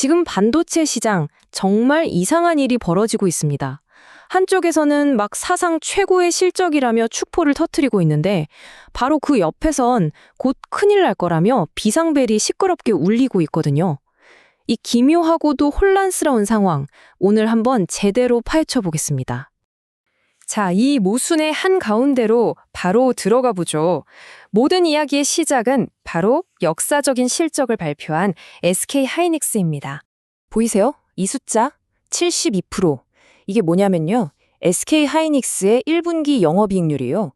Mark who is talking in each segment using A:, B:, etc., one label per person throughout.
A: 지금 반도체 시장 정말 이상한 일이 벌어지고 있습니다. 한쪽에서는 막 사상 최고의 실적이라며 축포를 터뜨리고 있는데 바로 그 옆에선 곧 큰일 날 거라며 비상벨이 시끄럽게 울리고 있거든요. 이 기묘하고도 혼란스러운 상황, 오늘 한번 제대로 파헤쳐 보겠습니다. 자, 이 모순의 한가운데로 바로 들어가 보죠. 모든 이야기의 시작은 바로 역사적인 실적을 발표한 SK하이닉스입니다. 보이세요? 이 숫자 72%. 이게 뭐냐면요. SK하이닉스의 1분기 영업이익률이에요.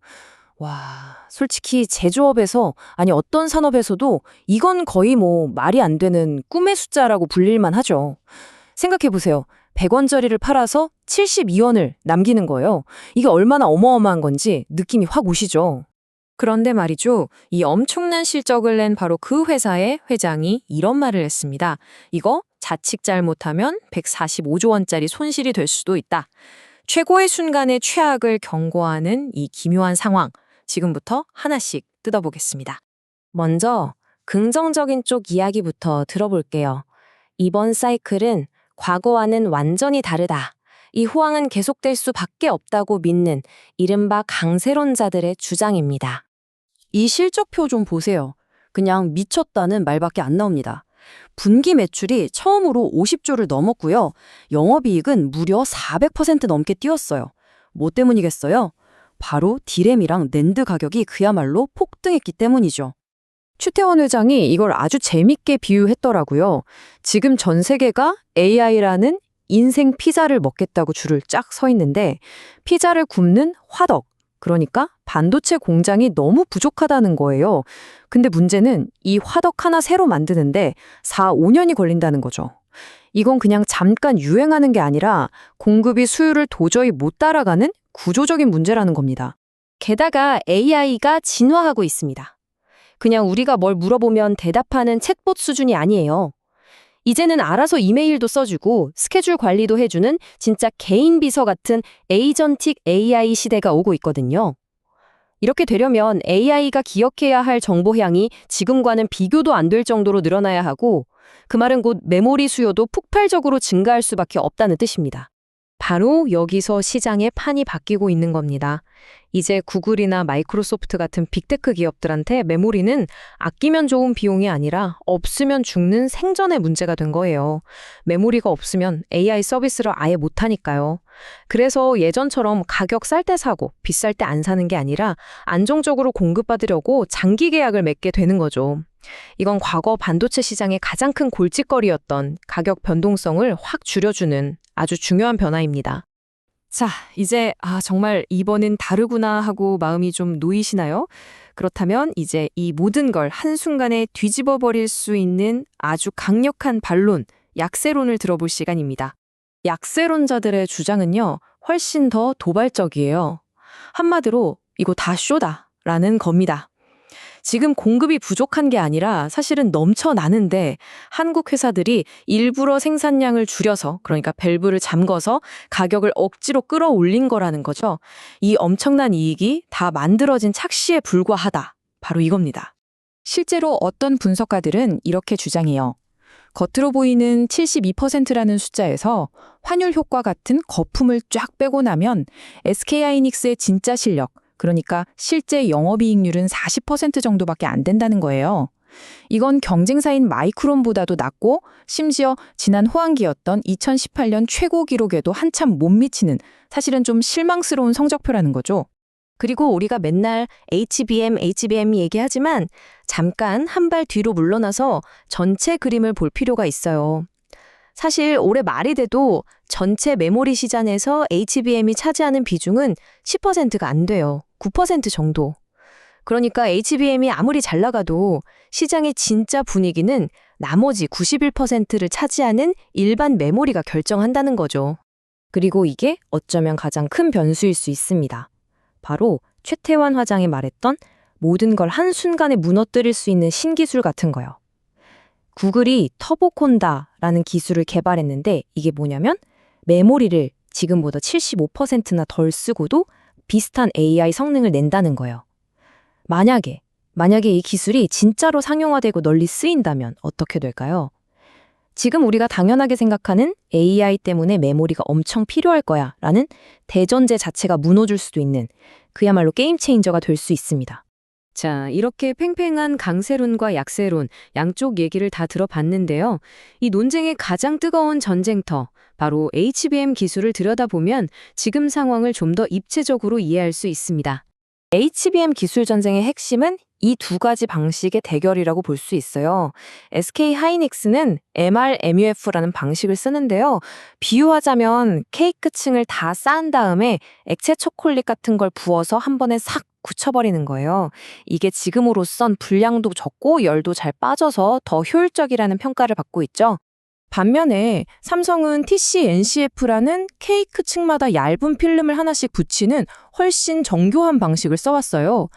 A: 와, 솔직히 제조업에서, 아니 어떤 산업에서도 이건 거의 말이 안 되는 꿈의 숫자라고 불릴만 하죠. 생각해 보세요. 100원짜리를 팔아서 72원을 남기는 거예요. 이게 얼마나 어마어마한 건지 느낌이 확 오시죠? 그런데 말이죠. 이 엄청난 실적을 낸 바로 그 회사의 회장이 이런 말을 했습니다. 이거 자칫 잘못하면 145조 원짜리 손실이 될 수도 있다. 최고의 순간의 최악을 경고하는 이 기묘한 상황, 지금부터 하나씩 뜯어보겠습니다. 먼저 긍정적인 쪽 이야기부터 들어볼게요. 이번 사이클은 과거와는 완전히 다르다. 이 호황은 계속될 수밖에 없다고 믿는 이른바 강세론자들의 주장입니다. 이 실적표 좀 보세요. 그냥 미쳤다는 말밖에 안 나옵니다. 분기 매출이 처음으로 50조를 넘었고요. 영업이익은 무려 400% 넘게 뛰었어요. 뭐 때문이겠어요? 바로 디램이랑 낸드 가격이 그야말로 폭등했기 때문이죠. 추태원 회장이 이걸 아주 재밌게 비유했더라고요. 지금 전 세계가 AI라는 인생 피자를 먹겠다고 줄을 쫙 서 있는데 피자를 굽는 화덕, 그러니까 반도체 공장이 너무 부족하다는 거예요. 근데 문제는 이 화덕 하나 새로 만드는데 4, 5년이 걸린다는 거죠. 이건 그냥 잠깐 유행하는 게 아니라 공급이 수요를 도저히 못 따라가는 구조적인 문제라는 겁니다. 게다가 AI가 진화하고 있습니다. 그냥 우리가 뭘 물어보면 대답하는 챗봇 수준이 아니에요. 이제는 알아서 이메일도 써주고 스케줄 관리도 해주는 진짜 개인 비서 같은 에이전틱 AI 시대가 오고 있거든요. 이렇게 되려면 AI가 기억해야 할 정보량이 지금과는 비교도 안 될 정도로 늘어나야 하고, 그 말은 곧 메모리 수요도 폭발적으로 증가할 수밖에 없다는 뜻입니다. 바로 여기서 시장의 판이 바뀌고 있는 겁니다. 이제 구글이나 마이크로소프트 같은 빅테크 기업들한테 메모리는 아끼면 좋은 비용이 아니라 없으면 죽는 생존의 문제가 된 거예요. 메모리가 없으면 AI 서비스를 아예 못하니까요. 그래서 예전처럼 가격 쌀 때 사고 비쌀 때 안 사는 게 아니라 안정적으로 공급받으려고 장기 계약을 맺게 되는 거죠. 이건 과거 반도체 시장의 가장 큰 골칫거리였던 가격 변동성을 확 줄여주는 아주 중요한 변화입니다. 자, 이제 정말 이번엔 다르구나 하고 마음이 좀 놓이시나요? 그렇다면 이제 이 모든 걸 한순간에 뒤집어 버릴 수 있는 아주 강력한 반론, 약세론을 들어볼 시간입니다. 약세론자들의 주장은요, 훨씬 더 도발적이에요. 한마디로 이거 다 쇼다라는 겁니다. 지금 공급이 부족한 게 아니라 사실은 넘쳐나는데 한국 회사들이 일부러 생산량을 줄여서, 그러니까 밸브를 잠궈서 가격을 억지로 끌어올린 거라는 거죠. 이 엄청난 이익이 다 만들어진 착시에 불과하다. 바로 이겁니다. 실제로 어떤 분석가들은 이렇게 주장해요. 겉으로 보이는 72%라는 숫자에서 환율 효과 같은 거품을 쫙 빼고 나면 SK하이닉스의 진짜 실력, 그러니까 실제 영업이익률은 40% 정도밖에 안 된다는 거예요. 이건 경쟁사인 마이크론보다도 낮고 심지어 지난 호황기였던 2018년 최고 기록에도 한참 못 미치는, 사실은 좀 실망스러운 성적표라는 거죠. 그리고 우리가 맨날 HBM 얘기하지만 잠깐 한 발 뒤로 물러나서 전체 그림을 볼 필요가 있어요. 사실 올해 말이 돼도 전체 메모리 시장에서 HBM이 차지하는 비중은 10%가 안 돼요. 9% 정도. 그러니까 HBM이 아무리 잘 나가도 시장의 진짜 분위기는 나머지 91%를 차지하는 일반 메모리가 결정한다는 거죠. 그리고 이게 어쩌면 가장 큰 변수일 수 있습니다. 바로 최태원 화장이 말했던 모든 걸 한순간에 무너뜨릴 수 있는 신기술 같은 거요. 구글이 터보콘다라는 기술을 개발했는데 이게 뭐냐면 메모리를 지금보다 75%나 덜 쓰고도 비슷한 AI 성능을 낸다는 거예요. 만약에 이 기술이 진짜로 상용화되고 널리 쓰인다면 어떻게 될까요? 지금 우리가 당연하게 생각하는 AI 때문에 메모리가 엄청 필요할 거야 라는 대전제 자체가 무너질 수도 있는 그야말로 게임 체인저가 될 수 있습니다. 자, 이렇게 팽팽한 강세론과 약세론, 양쪽 얘기를 다 들어봤는데요. 이 논쟁의 가장 뜨거운 전쟁터, 바로 HBM 기술을 들여다보면 지금 상황을 좀 더 입체적으로 이해할 수 있습니다. HBM 기술 전쟁의 핵심은 이 두 가지 방식의 대결이라고 볼 수 있어요. SK 하이닉스는 MRMUF라는 방식을 쓰는데요. 비유하자면 케이크층을 다 쌓은 다음에 액체 초콜릿 같은 걸 부어서 한 번에 싹 굳혀버리는 거예요. 이게 지금으로선 분량도 적고 열도 잘 빠져서 더 효율적이라는 평가를 받고 있죠. 반면에 삼성은 TC-NCF라는 케이크 층마다 얇은 필름을 하나씩 붙이는 훨씬 정교한 방식을 써왔어요.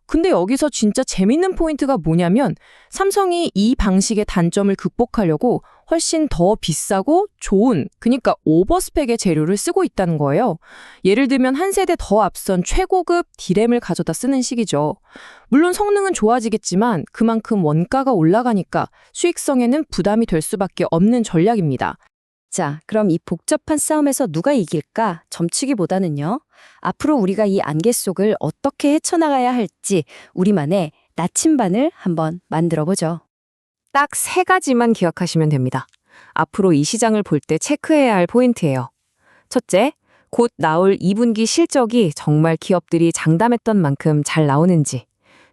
A: 근데 여기서 진짜 재밌는 포인트가 뭐냐면 삼성이 이 방식의 단점을 극복하려고 훨씬 더 비싸고 좋은, 그러니까 오버스펙의 재료를 쓰고 있다는 거예요. 예를 들면 한 세대 더 앞선 최고급 D램을 가져다 쓰는 식이죠. 물론 성능은 좋아지겠지만 그만큼 원가가 올라가니까 수익성에는 부담이 될 수밖에 없는 전략입니다. 자, 그럼 이 복잡한 싸움에서 누가 이길까? 점치기보다는요. 앞으로 우리가 이 안개 속을 어떻게 헤쳐나가야 할지 우리만의 나침반을 한번 만들어보죠. 딱 3가지만 기억하시면 됩니다. 앞으로 이 시장을 볼 때 체크해야 할 포인트예요. 첫째, 곧 나올 2분기 실적이 정말 기업들이 장담했던 만큼 잘 나오는지.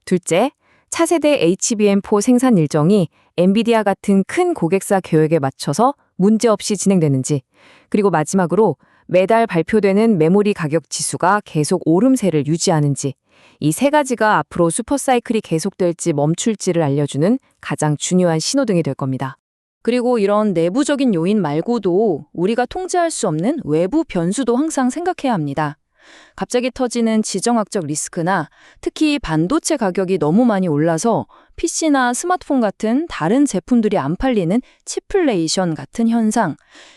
A: 둘째, 차세대 HBM4 생산 일정이 엔비디아 같은 큰 고객사 계획에 맞춰서 문제없이 진행되는지. 그리고 마지막으로 매달 발표되는 메모리 가격 지수가 계속 오름세를 유지하는지. 이 3가지가 앞으로 슈퍼사이클이 계속될지 멈출지를 알려주는 가장 중요한 신호등이 될 겁니다. 그리고 이런 내부적인 요인 말고도 우리가 통제할 수 없는 외부 변수도 항상 생각해야 합니다. 갑자기 터지는 지정학적 리스크나 특히 반도체 가격이 너무 많이 올라서 PC나 스마트폰 같은 다른 제품들이 안 팔리는 치플레이션 같은 현상.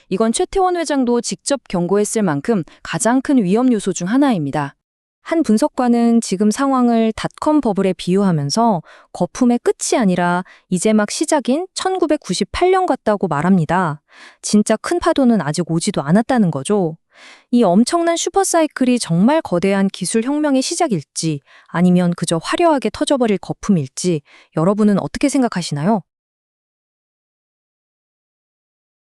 A: 이건 최태원 회장도 직접 경고했을 만큼 가장 큰 위험 요소 중 하나입니다. 한 분석가는 지금 상황을 닷컴 버블에 비유하면서 거품의 끝이 아니라 이제 막 시작인 1998년 같다고 말합니다. 진짜 큰 파도는 아직 오지도 않았다는 거죠. 이 엄청난 슈퍼사이클이 정말 거대한 기술 혁명의 시작일지 아니면 그저 화려하게 터져버릴 거품일지 여러분은 어떻게 생각하시나요?